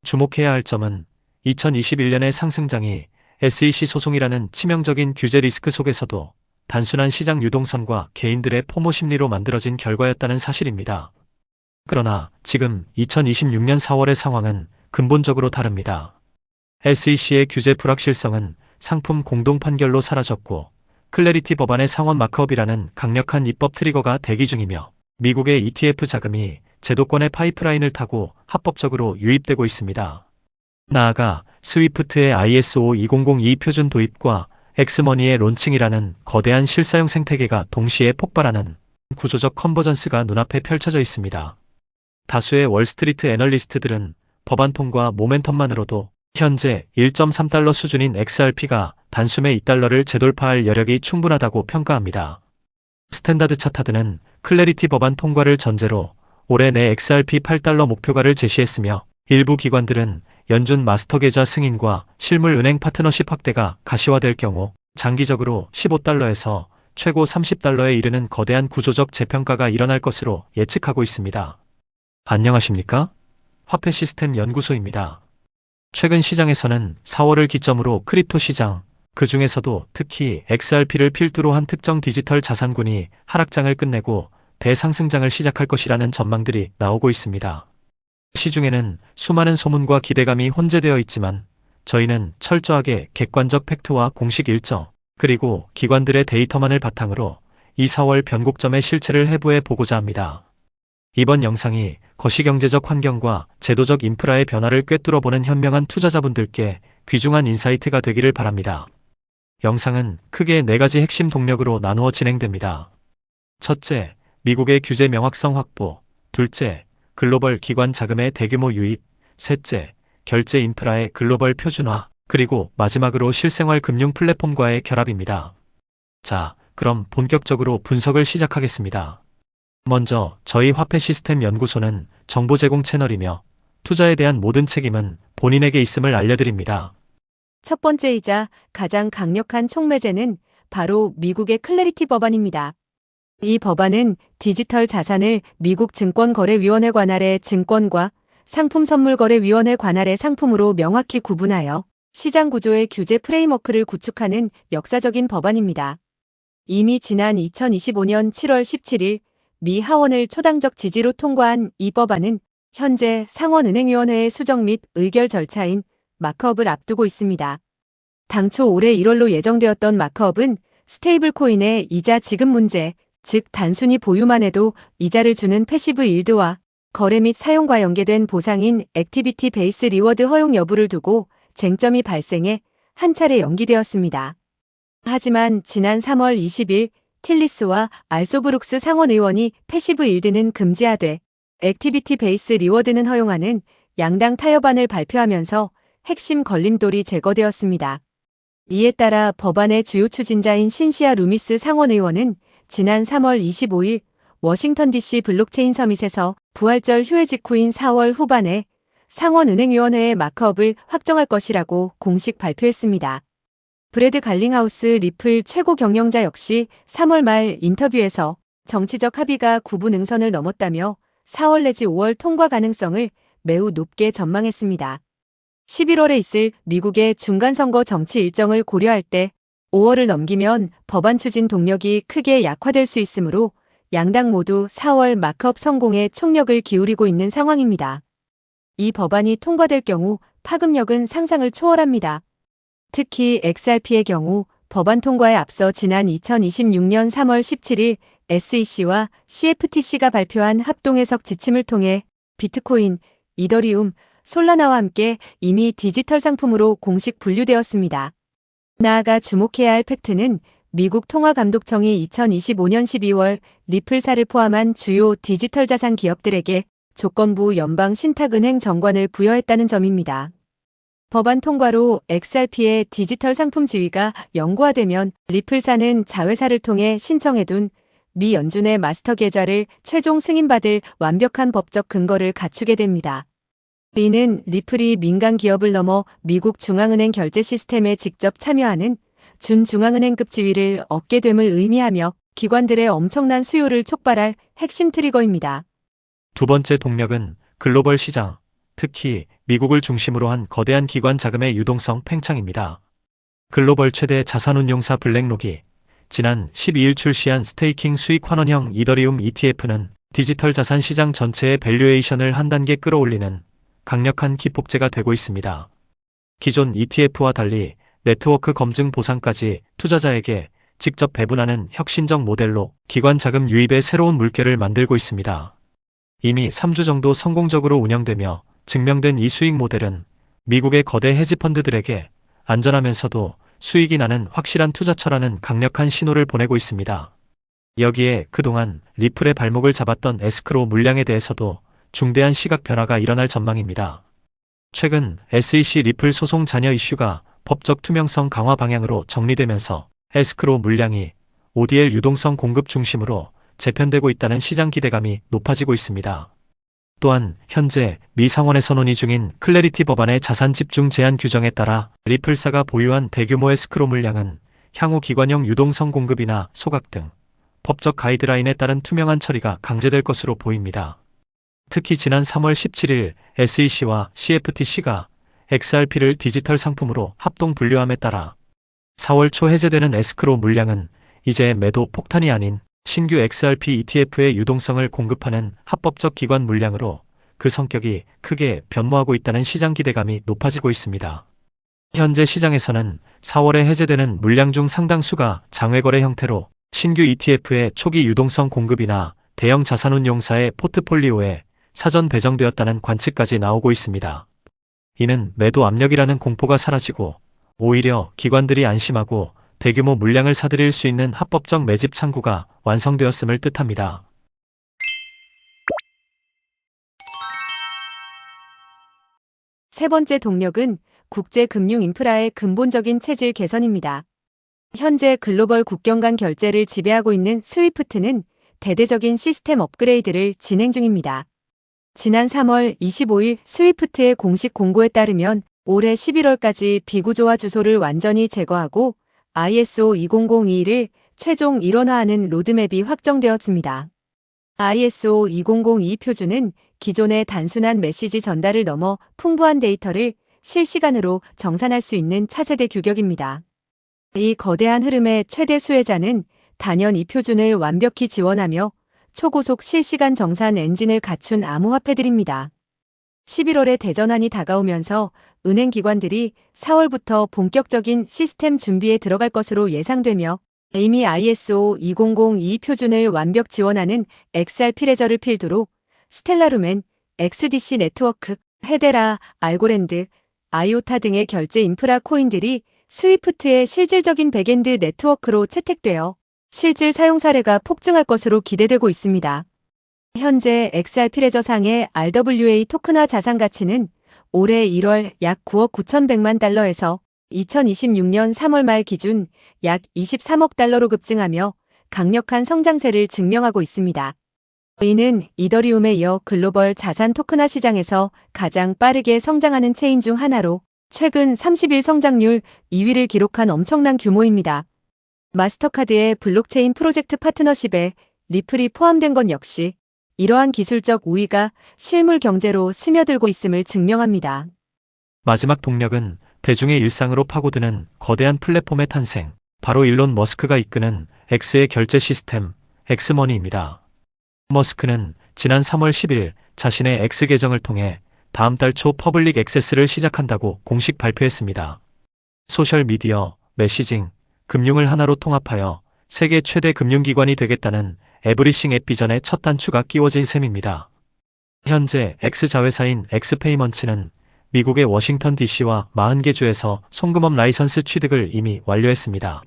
주목해야 할 점은 2021년의 상승장이 SEC 소송이라는 치명적인 규제 리스크 속에서도 단순한 시장 유동성과 개인들의 포모 심리로 만들어진 결과였다는 사실입니다. 그러나 지금 2026년 4월의 상황은 근본적으로 다릅니다. SEC의 규제 불확실성은 상품 공동 판결로 사라졌고 클래리티 법안의 상원 마크업이라는 강력한 입법 트리거가 대기 중이며 미국의 ETF 자금이 제도권의 파이프라인을 타고 합법적으로 유입되고 있습니다. 나아가 스위프트의 ISO 2002 표준 도입과 엑스머니의 론칭이라는 거대한 실사용 생태계가 동시에 폭발하는 구조적 컨버전스가 눈앞에 펼쳐져 있습니다. 다수의 월스트리트 애널리스트들은 법안 통과 모멘텀만으로도 현재 1.3달러 수준인 XRP가 단숨에 2달러를 재돌파할 여력이 충분하다고 평가합니다. 스탠다드 차타드는 클래리티 법안 통과를 전제로 올해 내 XRP 8달러 목표가를 제시했으며 일부 기관들은 연준 마스터 계좌 승인과 실물은행 파트너십 확대가 가시화될 경우 장기적으로 15달러에서 최고 30달러에 이르는 거대한 구조적 재평가가 일어날 것으로 예측하고 있습니다. 안녕하십니까? 화폐 시스템 연구소입니다. 최근 시장에서는 4월을 기점으로 크립토 시장, 그 중에서도 특히 XRP를 필두로 한 특정 디지털 자산군이 하락장을 끝내고 대상승장을 시작할 것이라는 전망들이 나오고 있습니다. 시중에는 수많은 소문과 기대감이 혼재되어 있지만 저희는 철저하게 객관적 팩트와 공식 일정, 그리고 기관들의 데이터만을 바탕으로 이 4월 변곡점의 실체를 해부해 보고자 합니다. 이번 영상이 거시경제적 환경과 제도적 인프라의 변화를 꿰뚫어보는 현명한 투자자분들께 귀중한 인사이트가 되기를 바랍니다. 영상은 크게 4가지 핵심 동력으로 나누어 진행됩니다. 첫째, 미국의 규제 명확성 확보. 둘째, 글로벌 기관 자금의 대규모 유입. 셋째, 결제 인프라의 글로벌 표준화. 그리고 마지막으로 실생활 금융 플랫폼과의 결합입니다. 자, 그럼 본격적으로 분석을 시작하겠습니다. 먼저 저희 화폐 시스템 연구소는 정보 제공 채널이며 투자에 대한 모든 책임은 본인에게 있음을 알려드립니다. 첫 번째이자 가장 강력한 촉매제는 바로 미국의 클래리티 법안입니다. 이 법안은 디지털 자산을 미국 증권거래위원회 관할의 증권과 상품선물거래위원회 관할의 상품으로 명확히 구분하여 시장 구조의 규제 프레임워크를 구축하는 역사적인 법안입니다. 이미 지난 2025년 7월 17일 미 하원을 초당적 지지로 통과한 이 법안은 현재 상원은행위원회의 수정 및 의결 절차인 마크업을 앞두고 있습니다. 당초 올해 1월로 예정되었던 마크업은 스테이블 코인의 이자 지급 문제, 즉 단순히 보유만 해도 이자를 주는 패시브 일드와 거래 및 사용과 연계된 보상인 액티비티 베이스 리워드 허용 여부를 두고 쟁점이 발생해 한 차례 연기되었습니다. 하지만 지난 3월 20일 틸리스와 알소브룩스 상원의원이 패시브 일드는 금지하되 액티비티 베이스 리워드는 허용하는 양당 타협안을 발표하면서 핵심 걸림돌이 제거되었습니다. 이에 따라 법안의 주요 추진자인 신시아 루미스 상원의원은 지난 3월 25일 워싱턴 DC 블록체인 서밋에서 부활절 휴회 직후인 4월 후반에 상원은행위원회의 마크업을 확정할 것이라고 공식 발표했습니다. 브래드 갈링하우스 리플 최고 경영자 역시 3월 말 인터뷰에서 정치적 합의가 구분응선을 넘었다며 4월 내지 5월 통과 가능성을 매우 높게 전망했습니다. 11월에 있을 미국의 중간선거 정치 일정을 고려할 때 5월을 넘기면 법안 추진 동력이 크게 약화될 수 있으므로 양당 모두 4월 마크업 성공에 총력을 기울이고 있는 상황입니다. 이 법안이 통과될 경우 파급력은 상상을 초월합니다. 특히 XRP의 경우 법안 통과에 앞서 지난 2026년 3월 17일 SEC와 CFTC가 발표한 합동해석 지침을 통해 비트코인, 이더리움, 솔라나와 함께 이미 디지털 상품으로 공식 분류되었습니다. 나아가 주목해야 할 팩트는 미국 통화감독청이 2025년 12월 리플사를 포함한 주요 디지털 자산 기업들에게 조건부 연방 신탁은행 정관을 부여했다는 점입니다. 법안 통과로 XRP의 디지털 상품 지위가 영구화되면 리플사는 자회사를 통해 신청해둔 미 연준의 마스터 계좌를 최종 승인받을 완벽한 법적 근거를 갖추게 됩니다. 이는 리플이 민간 기업을 넘어 미국 중앙은행 결제 시스템에 직접 참여하는 준중앙은행급 지위를 얻게 됨을 의미하며 기관들의 엄청난 수요를 촉발할 핵심 트리거입니다. 두 번째 동력은 글로벌 시장, 특히 미국을 중심으로 한 거대한 기관 자금의 유동성 팽창입니다. 글로벌 최대 자산운용사 블랙록이 지난 12일 출시한 스테이킹 수익 환원형 이더리움 ETF는 디지털 자산 시장 전체의 밸류에이션을 한 단계 끌어올리는 강력한 기폭제가 되고 있습니다. 기존 ETF와 달리 네트워크 검증 보상까지 투자자에게 직접 배분하는 혁신적 모델로 기관 자금 유입의 새로운 물결을 만들고 있습니다. 이미 3주 정도 성공적으로 운영되며 증명된 이 수익 모델은 미국의 거대 헤지펀드들에게 안전하면서도 수익이 나는 확실한 투자처라는 강력한 신호를 보내고 있습니다. 여기에 그동안 리플의 발목을 잡았던 에스크로 물량에 대해서도 중대한 시각 변화가 일어날 전망입니다. 최근 SEC 리플 소송 잔여 이슈가 법적 투명성 강화 방향으로 정리되면서 에스크로 물량이 ODL 유동성 공급 중심으로 재편되고 있다는 시장 기대감이 높아지고 있습니다. 또한 현재 미 상원에서 논의 중인 클래리티 법안의 자산 집중 제한 규정에 따라 리플사가 보유한 대규모 에스크로 물량은 향후 기관형 유동성 공급이나 소각 등 법적 가이드라인에 따른 투명한 처리가 강제될 것으로 보입니다. 특히 지난 3월 17일 SEC와 CFTC가 XRP를 디지털 상품으로 합동 분류함에 따라 4월 초 해제되는 에스크로 물량은 이제 매도 폭탄이 아닌 신규 XRP ETF의 유동성을 공급하는 합법적 기관 물량으로 그 성격이 크게 변모하고 있다는 시장 기대감이 높아지고 있습니다. 현재 시장에서는 4월에 해제되는 물량 중 상당수가 장외거래 형태로 신규 ETF의 초기 유동성 공급이나 대형 자산운용사의 포트폴리오에 사전 배정되었다는 관측까지 나오고 있습니다. 이는 매도 압력이라는 공포가 사라지고 오히려 기관들이 안심하고 대규모 물량을 사들일 수 있는 합법적 매집 창구가 완성되었음을 뜻합니다. 세 번째 동력은 국제 금융 인프라의 근본적인 체질 개선입니다. 현재 글로벌 국경 간 결제를 지배하고 있는 스위프트는 대대적인 시스템 업그레이드를 진행 중입니다. 지난 3월 25일 스위프트의 공식 공고에 따르면 올해 11월까지 비구조화 주소를 완전히 제거하고 ISO 2002를 최종 일원화하는 로드맵이 확정되었습니다. ISO 2002 표준은 기존의 단순한 메시지 전달을 넘어 풍부한 데이터를 실시간으로 정산할 수 있는 차세대 규격입니다. 이 거대한 흐름의 최대 수혜자는 단연 이 표준을 완벽히 지원하며 초고속 실시간 정산 엔진을 갖춘 암호화폐들입니다. 11월에 대전환이 다가오면서 은행 기관들이 4월부터 본격적인 시스템 준비에 들어갈 것으로 예상되며 이미 ISO 2002 표준을 완벽 지원하는 XRP 레저를 필두로 스텔라루멘, XDC 네트워크, 헤데라, 알고랜드, 아이오타 등의 결제 인프라 코인들이 스위프트의 실질적인 백엔드 네트워크로 채택되어 실질 사용 사례가 폭증할 것으로 기대되고 있습니다. 현재 XRP 레저상의 RWA 토큰화 자산 가치는 올해 1월 약 9억 9,100만 달러에서 2026년 3월 말 기준 약 23억 달러로 급증하며 강력한 성장세를 증명하고 있습니다. 이는 이더리움에 이어 글로벌 자산 토큰화 시장에서 가장 빠르게 성장하는 체인 중 하나로 최근 30일 성장률 2위를 기록한 엄청난 규모입니다. 마스터카드의 블록체인 프로젝트 파트너십에 리플이 포함된 것 역시 이러한 기술적 우위가 실물 경제로 스며들고 있음을 증명합니다. 마지막 동력은 대중의 일상으로 파고드는 거대한 플랫폼의 탄생, 바로 일론 머스크가 이끄는 X의 결제 시스템, 엑스머니입니다. 머스크는 지난 3월 10일 자신의 X 계정을 통해 다음 달 초 퍼블릭 액세스를 시작한다고 공식 발표했습니다. 소셜미디어, 메시징, 금융을 하나로 통합하여 세계 최대 금융기관이 되겠다는 에브리싱 앱 비전의 첫 단추가 끼워진 셈입니다. 현재 X 자회사인 엑스페이먼츠는 미국의 워싱턴 DC와 40개 주에서 송금업 라이선스 취득을 이미 완료했습니다.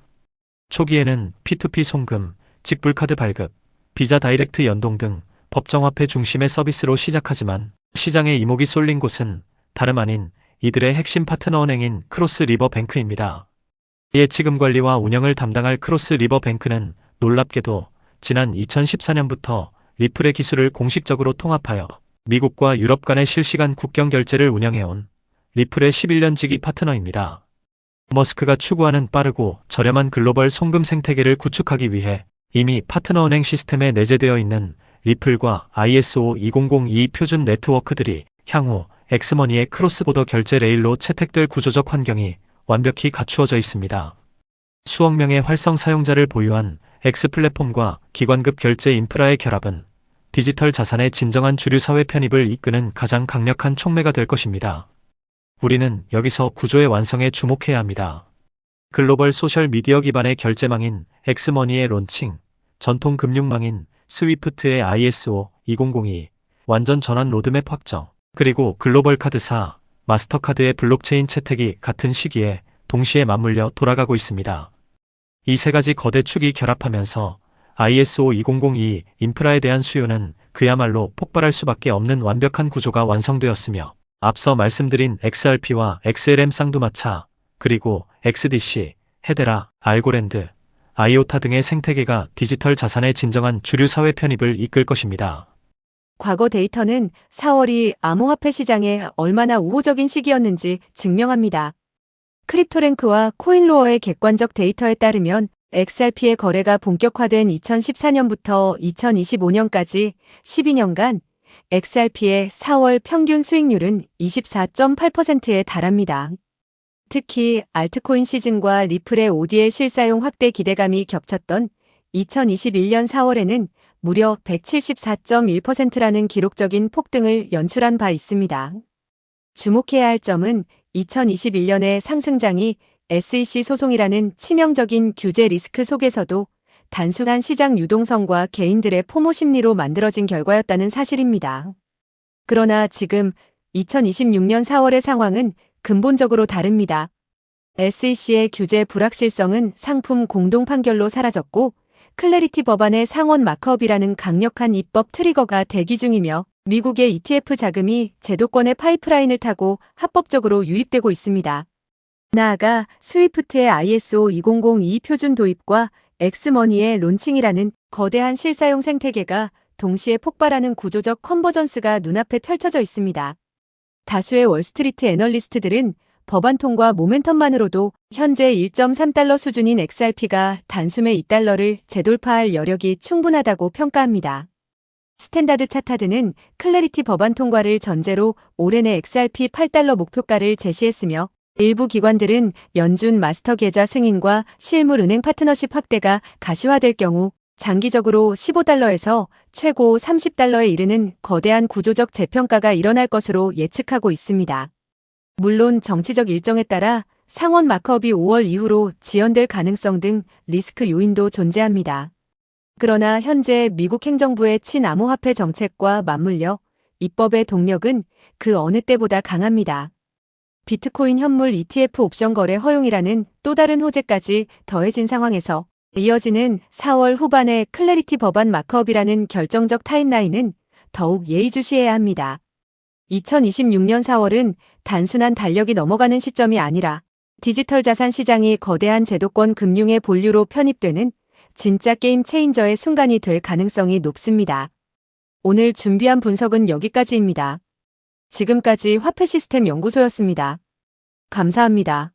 초기에는 P2P 송금, 직불카드 발급, 비자 다이렉트 연동 등 법정화폐 중심의 서비스로 시작하지만 시장에 이목이 쏠린 곳은 다름 아닌 이들의 핵심 파트너 은행인 크로스 리버 뱅크입니다. 예치금 관리와 운영을 담당할 크로스 리버 뱅크는 놀랍게도 지난 2014년부터 리플의 기술을 공식적으로 통합하여 미국과 유럽 간의 실시간 국경 결제를 운영해온 리플의 11년 지기 파트너입니다. 머스크가 추구하는 빠르고 저렴한 글로벌 송금 생태계를 구축하기 위해 이미 파트너 은행 시스템에 내재되어 있는 리플과 ISO 2002 표준 네트워크들이 향후 엑스머니의 크로스보더 결제 레일로 채택될 구조적 환경이 완벽히 갖추어져 있습니다. 수억 명의 활성 사용자를 보유한 X 플랫폼과 기관급 결제 인프라의 결합은 디지털 자산의 진정한 주류 사회 편입을 이끄는 가장 강력한 촉매가 될 것입니다. 우리는 여기서 구조의 완성에 주목해야 합니다. 글로벌 소셜 미디어 기반의 결제망인 엑스머니의 론칭, 전통 금융망인 스위프트의 ISO 2002, 완전 전환 로드맵 확정, 그리고 글로벌 카드사, 마스터카드의 블록체인 채택이 같은 시기에 동시에 맞물려 돌아가고 있습니다. 이 세 가지 거대 축이 결합하면서 ISO 2002 인프라에 대한 수요는 그야말로 폭발할 수밖에 없는 완벽한 구조가 완성되었으며, 앞서 말씀드린 XRP와 XLM 쌍두마차, 그리고 XDC, 헤데라, 알고랜드, 아이오타 등의 생태계가 디지털 자산의 진정한 주류 사회 편입을 이끌 것입니다. 과거 데이터는 4월이 암호화폐 시장에 얼마나 우호적인 시기였는지 증명합니다. 크립토랭크와 코인로어의 객관적 데이터에 따르면 XRP의 거래가 본격화된 2014년부터 2025년까지 12년간 XRP의 4월 평균 수익률은 24.8%에 달합니다. 특히 알트코인 시즌과 리플의 ODL 실사용 확대 기대감이 겹쳤던 2021년 4월에는 무려 174.1%라는 기록적인 폭등을 연출한 바 있습니다. 주목해야 할 점은 2021년의 상승장이 SEC 소송이라는 치명적인 규제 리스크 속에서도 단순한 시장 유동성과 개인들의 포모 심리로 만들어진 결과였다는 사실입니다. 그러나 지금 2026년 4월의 상황은 근본적으로 다릅니다. SEC의 규제 불확실성은 상품 공동 판결로 사라졌고, 클래리티 법안의 상원 마크업이라는 강력한 입법 트리거가 대기 중이며, 미국의 ETF 자금이 제도권의 파이프라인을 타고 합법적으로 유입되고 있습니다. 나아가 스위프트의 ISO 2002 표준 도입과 엑스머니의 론칭이라는 거대한 실사용 생태계가 동시에 폭발하는 구조적 컨버전스가 눈앞에 펼쳐져 있습니다. 다수의 월스트리트 애널리스트들은 법안 통과 모멘텀만으로도 현재 1.3달러 수준인 XRP가 단숨에 2달러를 재돌파할 여력이 충분하다고 평가합니다. 스탠다드 차타드는 클래리티 법안 통과를 전제로 올해 내 XRP 8달러 목표가를 제시했으며, 일부 기관들은 연준 마스터 계좌 승인과 실물 은행 파트너십 확대가 가시화될 경우 장기적으로 15달러에서 최고 30달러에 이르는 거대한 구조적 재평가가 일어날 것으로 예측하고 있습니다. 물론 정치적 일정에 따라 상원 마크업이 5월 이후로 지연될 가능성 등 리스크 요인도 존재합니다. 그러나 현재 미국 행정부의 친암호화폐 정책과 맞물려 입법의 동력은 그 어느 때보다 강합니다. 비트코인 현물 ETF 옵션 거래 허용이라는 또 다른 호재까지 더해진 상황에서 이어지는 4월 후반의 클래리티 법안 마크업이라는 결정적 타임라인은 더욱 예의주시해야 합니다. 2026년 4월은 단순한 달력이 넘어가는 시점이 아니라 디지털 자산 시장이 거대한 제도권 금융의 본류로 편입되는 진짜 게임 체인저의 순간이 될 가능성이 높습니다. 오늘 준비한 분석은 여기까지입니다. 지금까지 화폐시스템 연구소였습니다. 감사합니다.